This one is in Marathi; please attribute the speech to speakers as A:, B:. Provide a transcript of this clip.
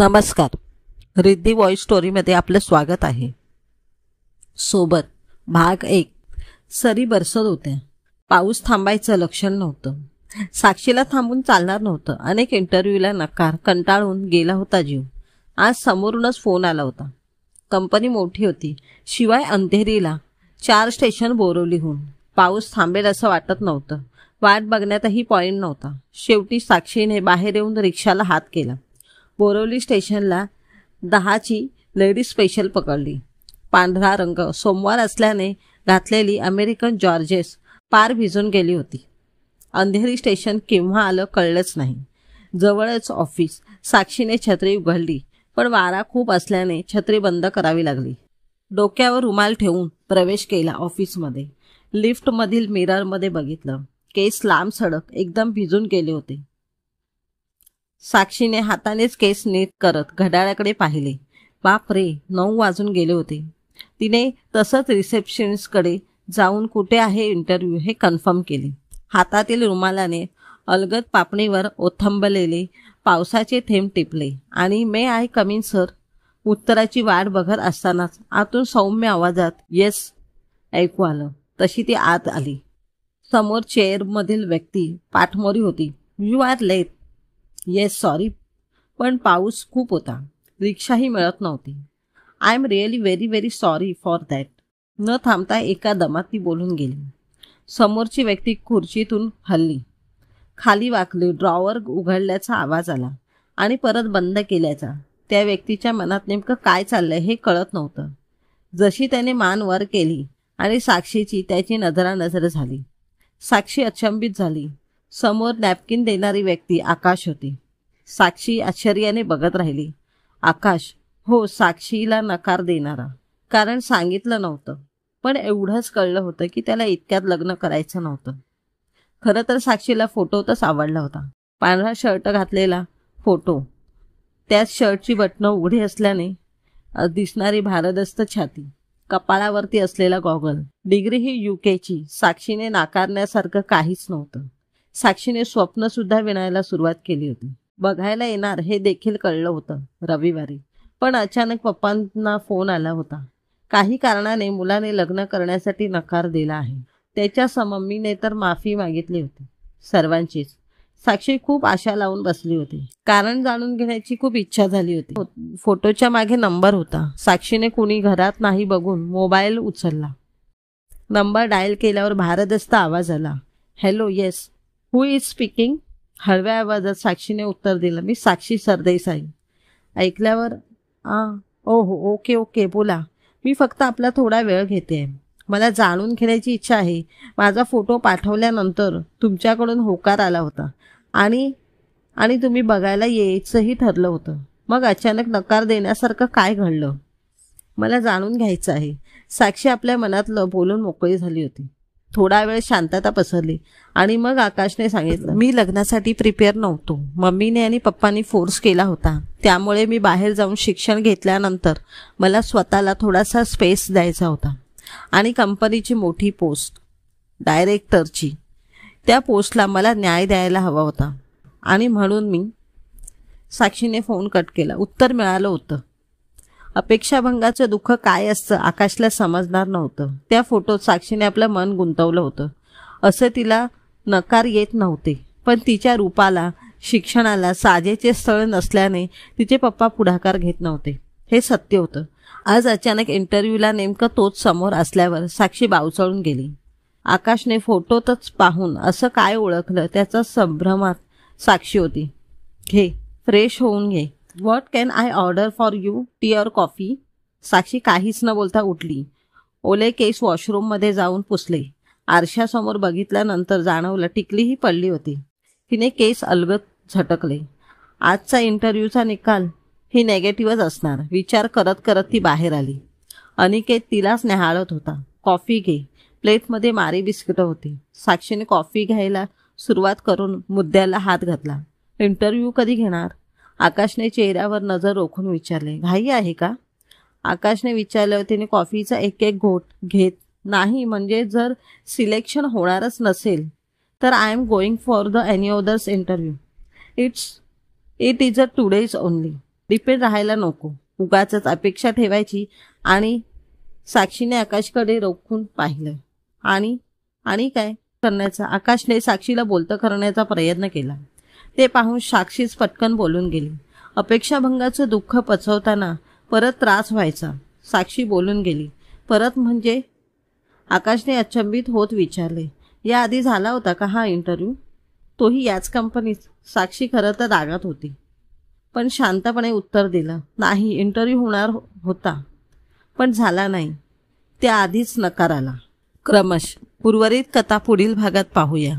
A: नमस्कार. रिद्धी व्हॉइस स्टोरीमध्ये आपलं स्वागत आहे. सोबत भाग 1. सरी बरसत होत्या. पाऊस थांबायचं लक्षण नव्हतं. साक्षीला थांबून चालणार नव्हतं. अनेक इंटरव्ह्यूला नकार, कंटाळून गेला होता जीव. आज समोरूनच फोन आला होता. कंपनी मोठी होती, शिवाय अंधेरीला 4 स्टेशन बोरवलीहून. पाऊस थांबेल असं वाटत नव्हतं. वाट बघण्यातही पॉईंट नव्हता. शेवटी साक्षीने बाहेर येऊन रिक्षाला हात केला. बोरवली स्टेशनला 10ची लेडीज स्पेशल पकडली. पांढरा रंग, सोमवार असल्याने घातलेली अमेरिकन जॉर्जेस पार भिजून गेली होती. अंधेरी स्टेशन केव्हा आलं कळलंच नाही. जवळच ऑफिस. साक्षीने छत्री उघडली, पण वारा खूप असल्याने छत्री बंद करावी लागली. डोक्यावर रुमाल ठेवून प्रवेश केला ऑफिसमध्ये. लिफ्टमधील मिररमध्ये बघितलं. केस लांब सडक एकदम भिजून गेले होते. साक्षीने हातानेच केस नीट करत घड्याळाकडे पाहिले. बाप रे, 9 वाजून गेले होते. तिने तसंच रिसेप्शनिस्टकडे जाऊन कुठे आहे इंटरव्ह्यू हे कन्फर्म केले. हातातील रुमालाने अलगद पापणीवर ओथंबलेले पावसाचे थेंब टिपले आणि मे आय कम इन सर उत्तराची वाट बघत असतानाच आतून सौम्य आवाजात येस ऐकू आलं. तशी ती आत आली. समोर चेअरमधील व्यक्ती पाठमोरी होती. You are late. Yes sorry, पण पाऊस खूप होता. रिक्षाही मिळत नव्हती. I am really very very sorry for that. न थांबता एका दमात ती बोलून गेली. समोरची व्यक्ती खुर्चीतून हलली. खाली वाकली. ड्रॉवर उघडल्याचा आवाज आला आणि परत बंद केल्याचा. त्या व्यक्तीच्या मनात नेमकं काय चाललंय हे कळत नव्हतं. जशी त्याने मान वर केली आणि साक्षीची त्याची नजरानजर झाली. साक्षी अचंबित झाली. समोर नॅपकिन देणारी व्यक्ती आकाश होती. साक्षी आश्चर्याने बघत राहिली. आकाश? हो, साक्षीला नकार देणारा. कारण सांगितलं नव्हतं, पण एवढंच कळलं होतं की त्याला इतक्यात लग्न करायचं नव्हतं. खरं तर साक्षीला फोटोतच आवडला होता. पांढरा शर्ट घातलेला फोटो, त्याच शर्टची बटणं उघडी असल्याने दिसणारी भारदस्त छाती, कपाळावरती असलेला गॉगल. डिग्री ही UKची. साक्षीने नाकारण्यासारखं काहीच नव्हतं. साक्षीने स्वप्नसुद्धा विणायला सुरुवात केली होती. बघायला येणार हे देखील कळलं होतं रविवारी. पण अचानक पप्पांना फोन आला होता. काही कारणाने मुलाने लग्न करण्यासाठी नकार दिला आहे. त्याच्या मम्मीने तर माफी मागितली होती, सर्वांचीच. साक्षी खूप आशा लावून बसली होती. कारण जाणून घेण्याची खूप इच्छा झाली होती. फोटोच्या मागे नंबर होता. साक्षीने कुणी घरात नाही बघून मोबाईल उचलला. नंबर डायल केल्यावर भारदस्त आवाज आला. Hello, yes, who is speaking? हळव्या आवाजात साक्षीने उत्तर दिलं. मी साक्षी सरदेसाई. ऐकल्यावर हो, ओके ओके, बोला. मी फक्त आपला थोडा वेळ घेते. मला जाणून घेण्याची इच्छा आहे. माझा फोटो पाठवल्यानंतर तुमच्याकडून होकार आला होता आणि तुम्ही बघायला यायचंही ठरलं होतं. मग अचानक नकार देण्यासारखं काय घडलं? मला जाणून घ्यायचं आहे. साक्षी आपल्या मनातलं बोलून मोकळी झाली होती. थोडा वेळ शांतता पसरली आणि मग आकाशने सांगितलं, मी लग्नासाठी प्रिपेअर नव्हतो. मम्मीने आणि पप्पांनी फोर्स केला होता. त्यामुळे मी बाहेर जाऊन शिक्षण घेतल्यानंतर मला स्वतःला थोडासा स्पेस द्यायचा होता. आणि कंपनीची मोठी पोस्ट, डायरेक्टरची, त्या पोस्टला मला न्याय द्यायला हवा होता आणि म्हणून मी. साक्षीने फोन कट केला. उत्तर मिळालं होतं. अपेक्षाभंगाचं दुःख काय असतं आकाशला समजणार नव्हतं. त्या फोटोत साक्षीने आपलं मन गुंतवलं होतं. असं तिला नकार येत नव्हते, पण तिच्या रूपाला, शिक्षणाला साजेचे स्थळ नसल्याने तिचे पप्पा पुढाकार घेत नव्हते. हे सत्य होतं. आज अचानक इंटरव्ह्यूला नेमकं तोच समोर असल्यावर साक्षी बावचळून गेली. आकाशने फोटोतच पाहून असं काय ओळखलं त्याचा संभ्रमात साक्षी होती. घे, फ्रेश होऊन घे. What can I order for you? T और कॉफी? साक्षी काहीच न बोलता उठली. ओले केस वॉशरूममध्ये जाऊन पुसले. आरशासमोर बघितल्यानंतर जाणवलं टिकलीही पडली होती. तिने केस अलगद झटकले. आजचा इंटरव्ह्यूचा निकाल ही नेगेटिव्हच असणार विचार करत करत ती बाहेर आली. अनिकेत तिलाच न्याहाळत होता. कॉफी घे. प्लेटमध्ये मारी बिस्किटं होती. साक्षीने कॉफी घ्यायला सुरुवात करून मुद्द्याला हात घातला. इंटरव्ह्यू कधी घेणार? आकाशने चेहऱ्यावर नजर रोखून विचारले. घाई आहे का? आकाशने विचारल्यावर तिने कॉफीचा एक एक घोट घेत, नाही म्हणजे जर सिलेक्शन होणारच नसेल तर I am going for the any others interview. It is a today's only. Depend राहायला नको, उगाचच अपेक्षा ठेवायची. आणि साक्षीने आकाशकडे रोखून पाहिलं. आणि आणि काय करण्याचा? आकाशने साक्षीला बोलतं करण्याचा प्रयत्न केला. ते पाहून साक्षीच पटकन बोलून गेली. अपेक्षाभंगाचं दुःख पचवताना परत त्रास व्हायचा. साक्षी बोलून गेली. परत म्हणजे? आकाशने अचंबित होत विचारले. याआधी झाला होता का हा इंटरव्ह्यू? तोही याच कंपनीत? साक्षी खरं तर रागात होती, पण शांतपणे उत्तर दिलं. नाही, इंटरव्ह्यू होणार होता पण झाला नाही. त्याआधीच नकार आला. क्रमश उर्वरित कथा पुढील भागात पाहूया.